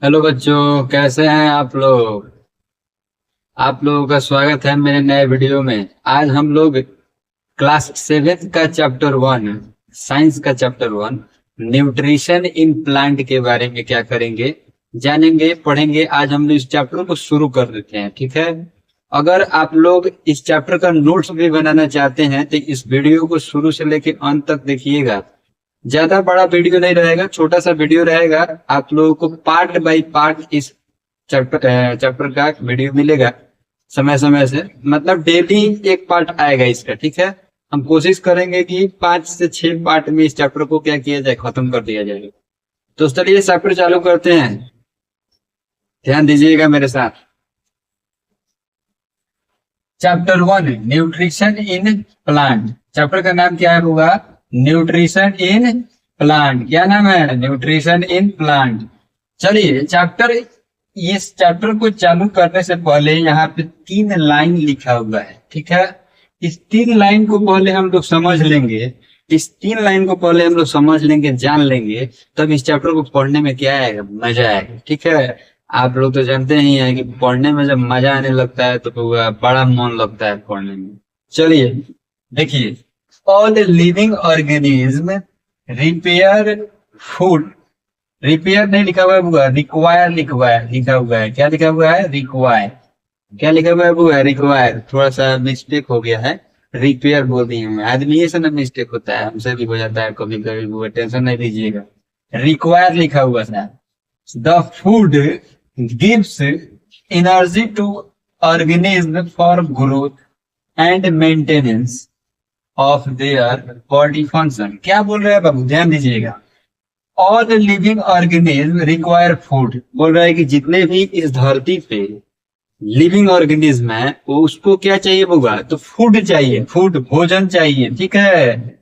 Hello बच्चों, कैसे हैं आप लोग। आप लोगों का स्वागत है मेरे नए वीडियो में। आज हम लोग क्लास 7 का चैप्टर 1, साइंस का चैप्टर 1, न्यूट्रिशन इन प्लांट के बारे में क्या करेंगे, जानेंगे, पढ़ेंगे। आज हम लोग इस चैप्टर को शुरू कर देते हैं, ठीक है। अगर आप लोग इस चैप्टर का नोट्स भी बनाना चाहते हैं तो इस वीडियो को शुरू से लेकर अंत तक देखिएगा। ज्यादा बड़ा वीडियो नहीं रहेगा, छोटा सा वीडियो रहेगा। आप लोगों को पार्ट बाय पार्ट इस चैप्टर का वीडियो मिलेगा समय समय से। मतलब डेली एक पार्ट आएगा इसका, ठीक है। हम कोशिश करेंगे कि 5 से 6 पार्ट में इस चैप्टर को क्या किया जाए, खत्म कर दिया जाए। तो चलिए चैप्टर चालू करते हैं। ध्यान दीजिएगा मेरे साथ। Chapter 1, nutrition in plant. Chapter का नाम क्या होगा? Nutrition in plant. क्या नाम है? Nutrition in plant. चलिए इस चैप्टर को चालू करने से पहले यहाँ पे 3 लाइन लिखा हुआ है, ठीक है। इस 3 लाइन को पहले हम लोग समझ लेंगे। इस 3 लाइन को पहले हम लोग समझ लेंगे, जान लेंगे, तब इस चैप्टर को पढ़ने में क्या आएगा, मजा आएगा, ठीक है। आप लोग तो जानते ही हैं कि पढ़ने में जब मजा आने लगता है तो बड़ा मन लगता है पढ़ने में। चलिए देखिए, all living organism repair food. Repair नहीं लिखा हुआ है बुआ, रिक्वायर लिखा हुआ है। क्या लिखा हुआ है? रिक्वायर। क्या लिखा हुआ है बुआ? रिक्वायर। थोड़ा सा मिस्टेक हो गया है, रिपेयर बोल दिए हैं। आदमी से ना मिस्टेक होता है, हमसे भी हो जाता है कभी कभी बुआ, टेंशन नहीं लीजिएगा। रिक्वायर लिखा हुआ था। The food gives energy to organism for growth and maintenance of their body function. क्या बोल रहे हैं बाबू, ध्यान दीजिएगा। All living organism require food. बोल रहा है कि जितने भी इस धरती पे लिविंग ऑर्गेनिज्म है वो उसको क्या चाहिए होगा? तो फूड चाहिए, फूड भोजन चाहिए, ठीक है।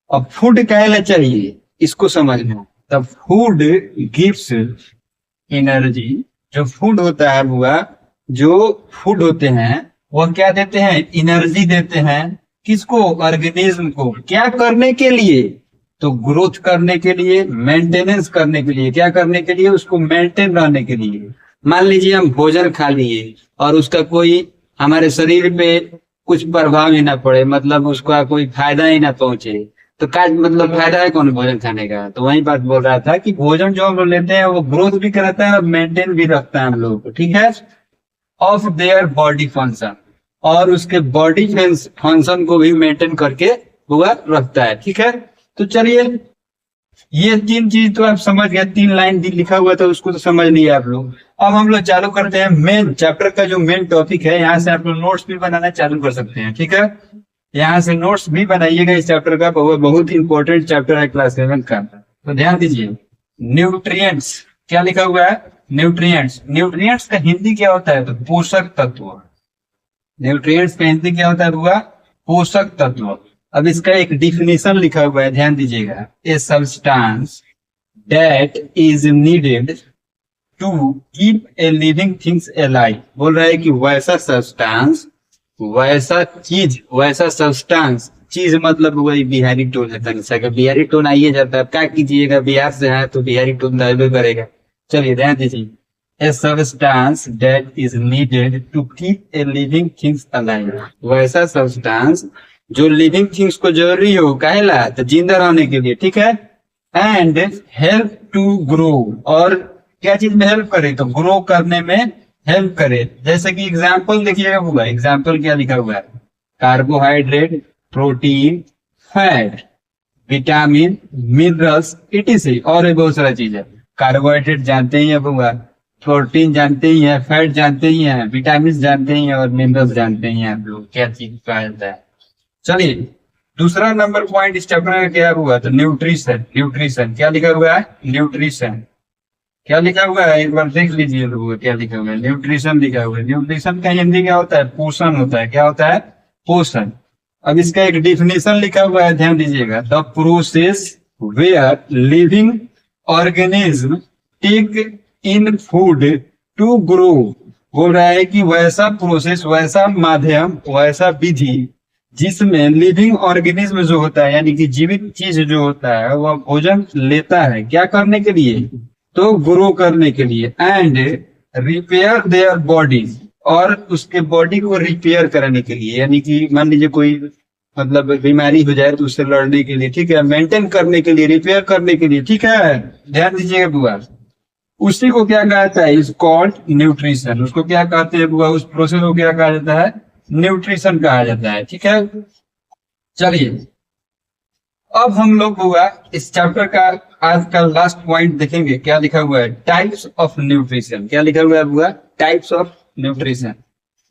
अब फूड क्या लिए चाहिए इसको समझना। तब फूड गिव्स एनर्जी। जो फूड होता है बुआ, जो फूड होते हैं वो क्या देते हैं? एनर्जी देते हैं। किसको? ऑर्गेनिज्म को। क्या करने के लिए? तो ग्रोथ करने के लिए, मेंटेनेंस करने के लिए। क्या करने के लिए? उसको मेंटेन रहने के लिए। मान लीजिए हम भोजन खा लिए और उसका कोई हमारे शरीर पे कुछ प्रभाव ही ना पड़े, मतलब उसका कोई फायदा ही ना पहुंचे, तो क्या मतलब फायदा है कौन भोजन खाने का? तो वही बात बोल रहा था कि भोजन जो हम लोग लेते हैं वो ग्रोथ भी कराता है और मेंटेन भी रखता है हम लोग को, ठीक है, ऑफ देयर बॉडी फंक्शन। और उसके बॉडी फंक्शन को भी मेंटेन करके हुआ रखता है, ठीक है। तो चलिए, ये 3 चीज तो आप समझ गए। 3 लाइन लिखा हुआ था उसको तो समझ लिया आप लोग। अब हम लोग चालू करते हैं मेन चैप्टर का जो मेन टॉपिक है। यहाँ से आप लोग नोट्स भी बनाना चालू कर सकते हैं, ठीक है। यहाँ से नोट्स भी बनाइएगा इस चैप्टर का, बहुत इंपॉर्टेंट चैप्टर है क्लास 7 का। तो ध्यान दीजिए। न्यूट्रिएंट्स। क्या लिखा हुआ है? न्यूट्रिएंट्स। न्यूट्रिएंट्स का हिंदी क्या होता है? तो पोषक तत्व। न्यूट्रिएंट्स का हिंदी क्या होता है हुआ? पोषक तत्व। अब इसका एक डिफिनेशन लिखा हुआ है, ध्यान दीजिएगा। A substance that is needed to keep a living things alive. बोल रहा है कि वैसा सब्सटेंस, वैसा चीज, वैसा सब्सटेंस। चीज मतलब वही बिहारी टोन है, तनिषा का बिहारी टोन आइए जाता है। क्या कीजिएगा, बिहार से है तो बिहारी टोन दर्ज करेगा। चलिए ध्यान दीजिए। A substance that is needed to keep a living things alive। वैसा सब्सटेंस जो लिविंग थिंग्स को जरूरी हो, काहेला? तो जिंदा रहने के लिए, ठीक है। And help to grow. और क्या चीज में हेल्प करे? तो ग्रो करने में हेल्प करे। जैसे कि एग्जाम्पल देखिएगा होगा। एग्जाम्पल क्या लिखा हुआ है? Carbohydrate, protein, fat, vitamin, minerals, etc.. और भी बहुत सारा चीज है। कार्बोहाइड्रेट जानते ही है होगा, प्रोटीन जानते ही हैं, फैट जानते ही हैं, विटामिन जानते ही हैं, और मिनरल्स जानते ही हैं आप लोग क्या चीज कहा जाता है। चलिए, दूसरा नंबर पॉइंट इस चैप्टर में क्या हुआ? तो न्यूट्रिशन। न्यूट्रिशन क्या लिखा हुआ है? न्यूट्रिशन। क्या लिखा हुआ है? एक बार देख लीजिए लोग, क्या लिखा हुआ है? न्यूट्रिशन लिखा हुआ है। न्यूट्रिशन का हिंदी क्या होता है? पोषण होता है। क्या होता है? पोषण। अब इसका एक डिफिनेशन लिखा हुआ है, ध्यान दीजिएगा। The process where living organism take in food to grow. बोल रहा है कि वैसा प्रोसेस, वैसा माध्यम, वैसा विधि जिसमें लिविंग ऑर्गेनिज्म जो होता है, यानी कि जीवित चीज जो होता है, वह भोजन लेता है। क्या करने के लिए? तो ग्रो करने के लिए, एंड रिपेयर देयर बॉडीज, और उसके बॉडी को रिपेयर करने के लिए, यानी कि मान लीजिए कोई मतलब बीमारी हो जाए तो उससे लड़ने के लिए, ठीक है, मेंटेन करने के लिए, रिपेयर करने के लिए, ठीक है, ध्यान दीजिएगा बुआ। उसी को क्या कहता है, इज कॉल्ड न्यूट्रिशन। उसको क्या कहते हैं बुआ, उस प्रोसेस को क्या कहा जाता है, न्यूट्रिशन कहा जाता है, ठीक है। चलिए अब हम लोग हुआ इस चैप्टर का आज का लास्ट पॉइंट देखेंगे, क्या लिखा हुआ है, टाइप्स ऑफ न्यूट्रिशन। क्या लिखा हुआ है हुआ, टाइप्स ऑफ न्यूट्रिशन।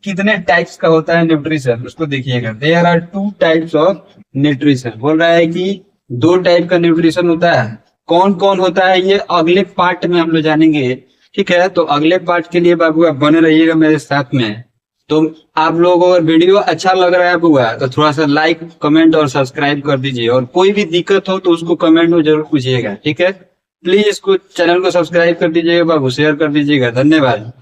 कितने टाइप्स का होता है न्यूट्रिशन, उसको देखिएगा। There are 2 types of nutrition. बोल रहा है कि 2 टाइप का न्यूट्रिशन होता है। कौन कौन होता है ये अगले पार्ट में हम लोग जानेंगे, ठीक है। तो अगले पार्ट के लिए बाबू आप बने रहिएगा मेरे साथ में। तो आप लोगों को अगर वीडियो अच्छा लग रहा है बुआ तो थोड़ा सा लाइक, कमेंट और सब्सक्राइब कर दीजिए, और कोई भी दिक्कत हो तो उसको कमेंट में जरूर पूछिएगा, ठीक है। प्लीज इसको, चैनल को सब्सक्राइब कर दीजिएगा बाबू, शेयर कर दीजिएगा। धन्यवाद।